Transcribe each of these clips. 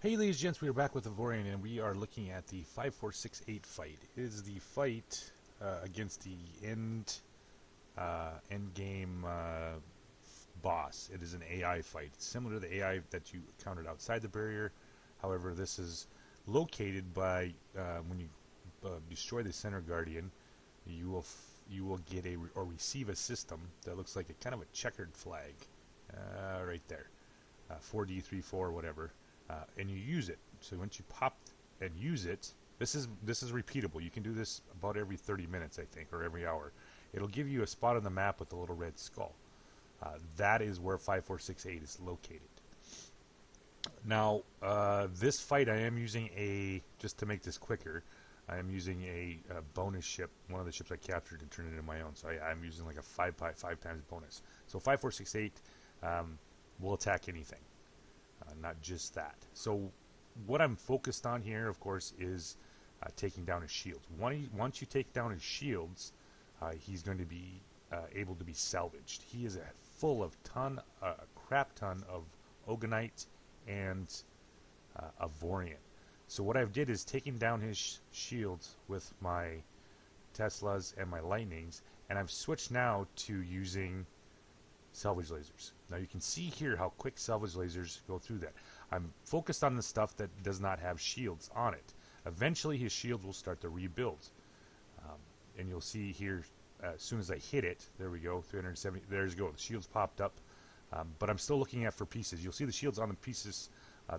Hey ladies and gents, we are back with Avorion and we are looking at the 5468 fight. It is the fight against the end game boss. It is an AI fight. It's similar to the AI that you encountered outside the barrier. However, this is located by when you destroy the center guardian, you will get or receive a system that looks like a kind of a checkered flag right there, 4D 3-4 whatever. And you use it. So once you pop and use it, this is repeatable. You can do this about every 30 minutes, I think, or every hour. It'll give you a spot on the map with a little red skull. That is where 5468 is located. Now, this fight I am using just to make this quicker, I am using a bonus ship, one of the ships I captured and turned it into my own. So I'm using like a 5 times bonus. So 5468 will attack anything. Not just that. So what I'm focused on here, of course, is taking down his shields. Once you take down his shields, he's going to be able to be salvaged. He is full of a crap ton of Ogonite and Avorion. So what I've did is taken down his shields with my Teslas and my Lightnings, and I've switched now to using salvage lasers. Now you can see here how quick salvage lasers go through that. I'm focused on the stuff that does not have shields on it. Eventually his shields will start to rebuild. And you'll see here, as soon as I hit it, there we go, 370, there you go, the shields popped up. But I'm still looking for pieces. You'll see the shields on the pieces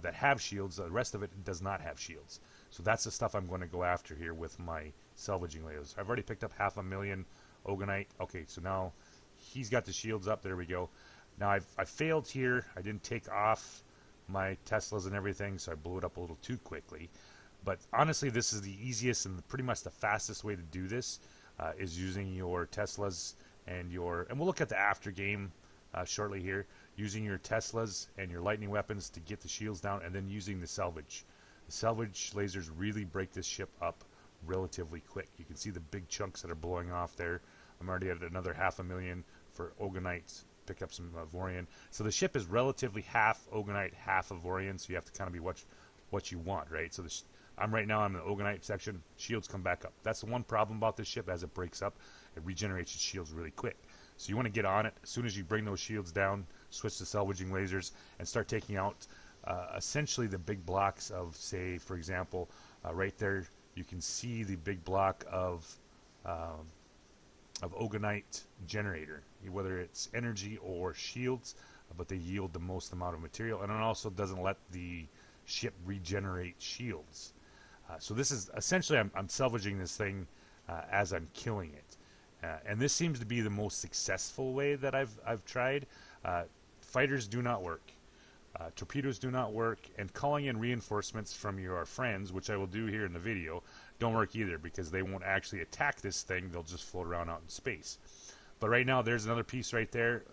that have shields. The rest of it does not have shields. So that's the stuff I'm going to go after here with my salvaging lasers. I've already picked up 500,000 Ogonite. Okay, so now he's got the shields up. There we go. Now I failed here. I didn't take off my Teslas and everything, so I blew it up a little too quickly. But honestly, this is the easiest and pretty much the fastest way to do this is using your Teslas and we'll look at the after game shortly here. Using your Teslas and your lightning weapons to get the shields down, and then using the salvage. The salvage lasers really break this ship up relatively quick. You can see the big chunks that are blowing off there. I'm already at another 500,000 for Ogonites. Pick up some Avorion. So the ship is relatively half Ogonite, half Avorion. So you have to kind of be what you want, right? So I'm in the Ogonite section. Shields come back up. That's the one problem about this ship. As it breaks up, it regenerates its shields really quick. So you want to get on it as soon as you bring those shields down. Switch to salvaging lasers and start taking out essentially the big blocks of, say, for example, right there you can see the big block of Ogonite generator, whether it's energy or shields, but they yield the most amount of material, and it also doesn't let the ship regenerate shields. So this is essentially I'm salvaging this thing as I'm killing it, and this seems to be the most successful way that I've tried. Fighters do not work. Torpedoes do not work, and calling in reinforcements from your friends, which I will do here in the video, don't work either, because they won't actually attack this thing. They'll just float around out in space. But right now, there's another piece right there.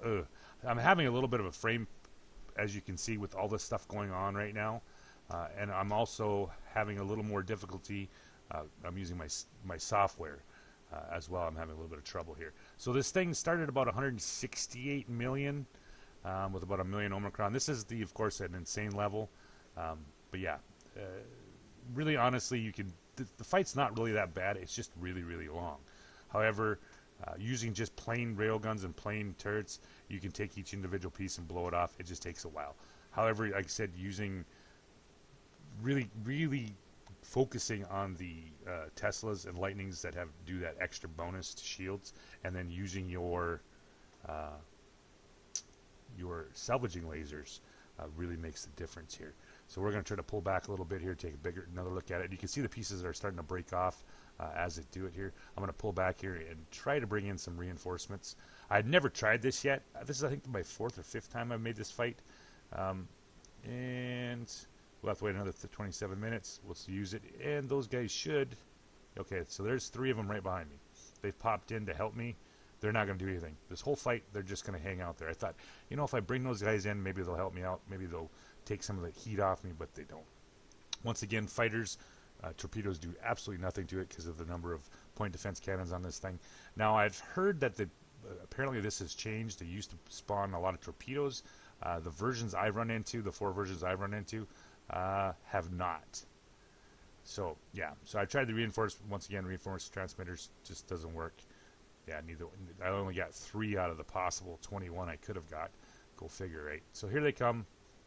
I'm having a little bit of a frame, as you can see, with all this stuff going on right now. And I'm also having a little more difficulty. I'm using my software as well. I'm having a little bit of trouble here. So this thing started about 168 million. With about 1 million Omicron. This is of course, an insane level. But yeah, really honestly, the fight's not really that bad. It's just really, really long. However, using just plain railguns and plain turrets, you can take each individual piece and blow it off. It just takes a while. However, like I said, using really, really focusing on the Teslas and Lightnings that do that extra bonus to shields, and then using your salvaging lasers really makes the difference here. So we're going to try to pull back a little bit here, take another look at it. You can see the pieces that are starting to break off as it do it here. I'm going to pull back here and try to bring in some reinforcements. I'd never tried this yet. This is, I think, my 4th or 5th time I've made this fight. And we'll have to wait another 27 minutes. Let's use it. And those guys should... Okay, so there's 3 of them right behind me. They've popped in to help me. They're not going to do anything. This whole fight, they're just going to hang out there. I thought, if I bring those guys in, maybe they'll help me out. Maybe they'll take some of the heat off me, but they don't. Once again, fighters, torpedoes do absolutely nothing to it because of the number of point defense cannons on this thing. Now, I've heard that apparently this has changed. They used to spawn a lot of torpedoes. The versions I've run into, the 4 versions I've run into, have not. So yeah, so I tried the reinforced transmitters just doesn't work. Yeah, neither. I only got 3 out of the possible 21 I could have got. Go figure, right? So here they come.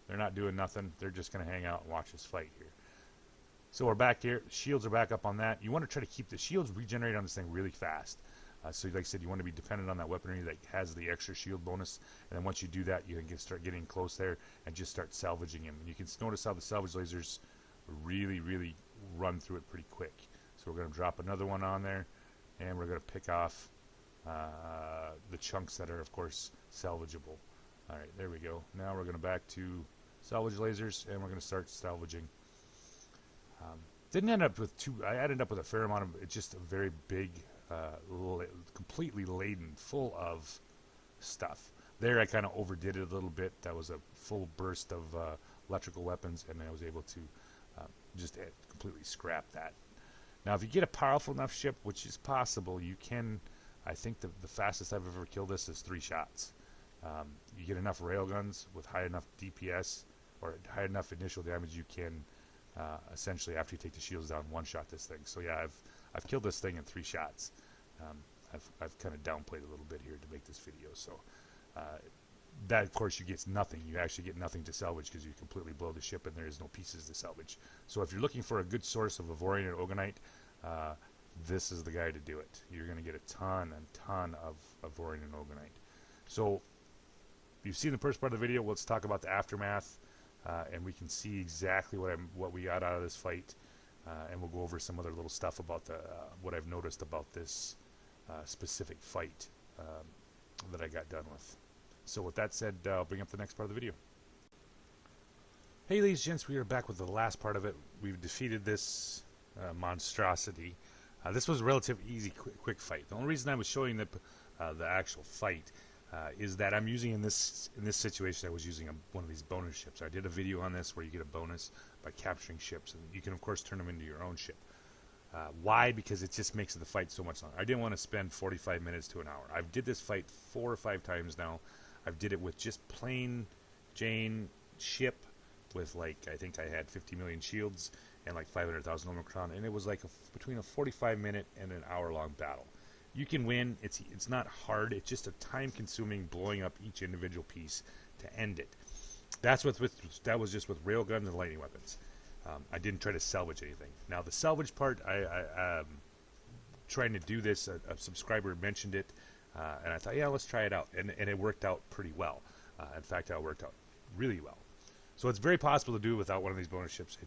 They're not doing nothing. They're just going to hang out and watch us fight here. So we're back here. Shields are back up on that. You want to try to keep the shields regenerate on this thing really fast. So like I said, you want to be dependent on that weaponry that has the extra shield bonus. And then once you do that, you can start getting close there and just start salvaging him. And you can notice how the salvage lasers really, really run through it pretty quick. So we're going to drop another one on there. And we're going to pick off the chunks that are, of course, salvageable. All right, there we go. Now we're going to back to salvage lasers, and we're going to start salvaging. Didn't end up with I ended up with a fair amount of, it's just a very big, completely laden, full of stuff. There I kind of overdid it a little bit. That was a full burst of electrical weapons, and I was able to just completely scrap that. Now, if you get a powerful enough ship, which is possible, you can, I think the fastest I've ever killed this is 3 shots. You get enough railguns with high enough DPS or high enough initial damage, you can essentially, after you take the shields down, one-shot this thing. So yeah, I've killed this thing in 3 shots. I've kind of downplayed a little bit here to make this video. So that, of course, you get nothing. You actually get nothing to salvage because you completely blow the ship and there is no pieces to salvage. So if you're looking for a good source of Avorion and Ogonite, this is the guy to do it. You're going to get a ton of Avorion and Ogonite. So you've seen the first part of the video. Let's talk about the aftermath, and we can see exactly what we got out of this fight, and we'll go over some other little stuff about what I've noticed about this specific fight that I got done with. So with that said, I'll bring up the next part of the video. Hey ladies and gents, we are back with the last part of it. We've defeated this monstrosity. This was a relatively easy, quick fight. The only reason I was showing the actual fight is that I'm using in this situation, I was using one of these bonus ships. I did a video on this where you get a bonus by capturing ships, and you can of course turn them into your own ship. Why? Because it just makes the fight so much longer. I didn't want to spend 45 minutes to an hour. I've did this fight 4 or 5 times now. I've did it with just plain Jane ship with, like, I think I had 50 million shields and like 500,000 Omicron, and it was like between a 45-minute and an hour-long battle. You can win. It's not hard. It's just a time-consuming blowing up each individual piece to end it. That was just with railguns and lightning weapons. I didn't try to salvage anything. Now the salvage part, I'm trying to do this. A subscriber mentioned it, and I thought, yeah, let's try it out, and it worked out pretty well. In fact, it worked out really well. So it's very possible to do without one of these bonus ships.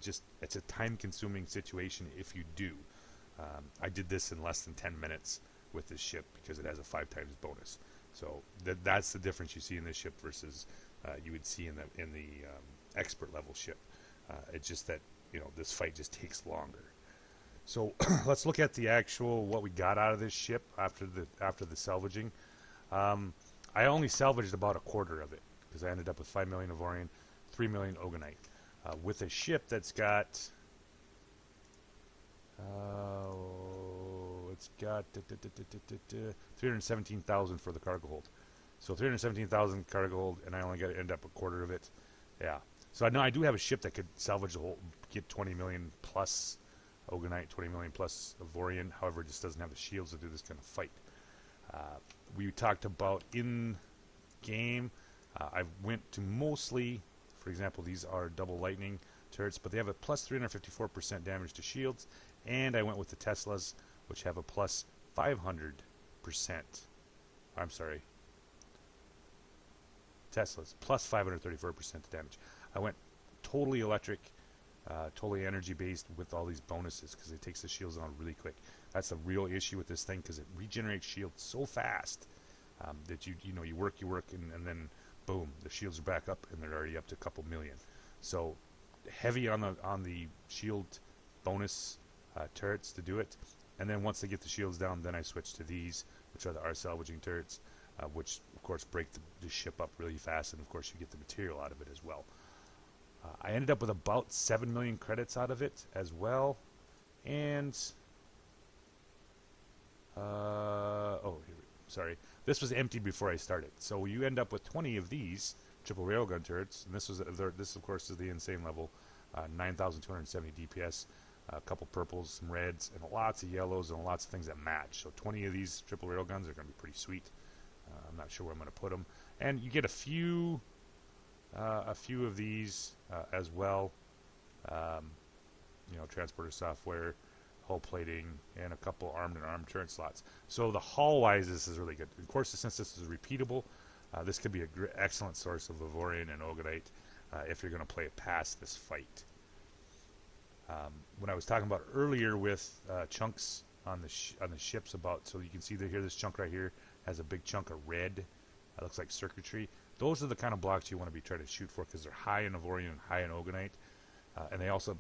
It's a time-consuming situation if you do. I did this in less than 10 minutes with this ship because it has a 5 times bonus. So that's the difference you see in this ship versus you would see in the expert level ship. It's just that, you know, this fight just takes longer. So let's look at the actual what we got out of this ship after the salvaging. I only salvaged about a quarter of it because I ended up with 5 million Avorion, 3 million Ogonite. With a ship that's got it's got 317,000 for the cargo hold. So 317,000 cargo hold, and I only got to end up a quarter of it. Yeah. So I know I do have a ship that could salvage the whole, get 20 million plus Ogonite, 20 million plus Avorion. However, it just doesn't have the shields to do this kind of fight. We talked about in game. I went to mostly, for example, these are double lightning turrets, but they have a plus 354% damage to shields, and I went with the Teslas, which have a plus 500%. I'm sorry. Teslas, plus 534% damage. I went totally electric, totally energy-based with all these bonuses because it takes the shields on really quick. That's the real issue with this thing because it regenerates shields so fast that you work, and then boom, the shields are back up and they're already up to a couple million. So heavy on the shield bonus turrets to do it, and then once they get the shields down, then I switch to these, which are the salvaging turrets, which of course break the ship up really fast, and of course you get the material out of it as well. I ended up with about 7 million credits out of it as well, and sorry, this was empty before I started. So you end up with 20 of these triple railgun turrets, and this of course is the insane level. 9,270 DPS, a couple purples, some reds, and lots of yellows, and lots of things that match. So 20 of these triple railguns are going to be pretty sweet. I'm not sure where I'm going to put them. And you get a few of these as well. Transporter software, hull plating, and a couple armed and armed turret slots. So the hull-wise, this is really good. Of course, since this is repeatable, this could be an excellent source of Avorion and Ogonite if you're going to play it past this fight. When I was talking about earlier with chunks on the ships, so you can see here, this chunk right here has a big chunk of red. It looks like circuitry. Those are the kind of blocks you want to be trying to shoot for because they're high in Avorion and high in Ogonite, and they also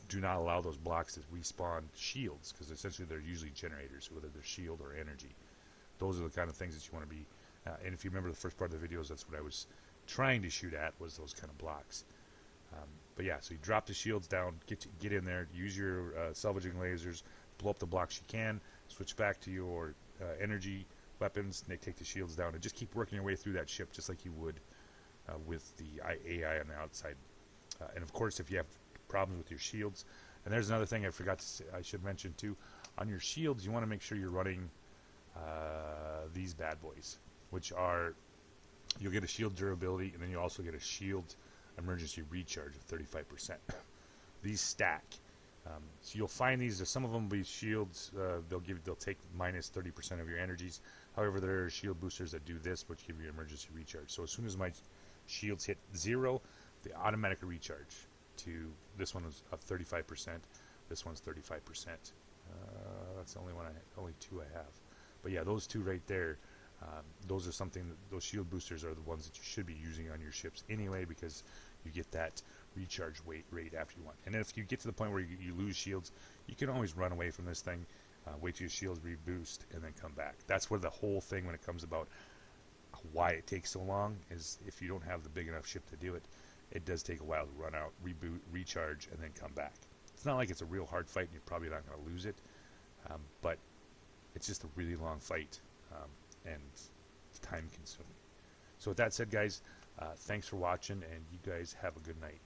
do not allow those blocks to respawn shields because essentially they're usually generators, whether they're shield or energy. Those are the kind of things that you want to be. And if you remember the first part of the videos, that's what I was trying to shoot at, was those kind of blocks. But yeah, so you drop the shields down, get in there, use your salvaging lasers, blow up the blocks you can, switch back to your energy weapons, and they take the shields down, and just keep working your way through that ship just like you would with the AI on the outside. And of course, if you have problems with your shields, and there's another thing I forgot to say, I should mention too, on your shields you want to make sure you're running these bad boys, which are, you'll get a shield durability, and then you also get a shield emergency recharge of 35%. These stack. So you'll find these. Some of them will be shields. They'll take minus 30% of your energies. However, there are shield boosters that do this, which give you emergency recharge. So as soon as my shields hit 0, they automatically recharge. To this one is of 35%. This one's 35%. That's the only two I have. But yeah, those two right there. Those are those shield boosters are the ones that you should be using on your ships anyway, because you get that recharge rate after you want. And if you get to the point where you lose shields, you can always run away from this thing, wait till your shields reboost, and then come back. That's where the whole thing, when it comes about why it takes so long, is if you don't have the big enough ship to do it, it does take a while to run out, reboot, recharge, and then come back. It's not like it's a real hard fight, and you're probably not going to lose it, but it's just a really long fight, and it's time consuming. So with that said, guys, thanks for watching, and you guys have a good night.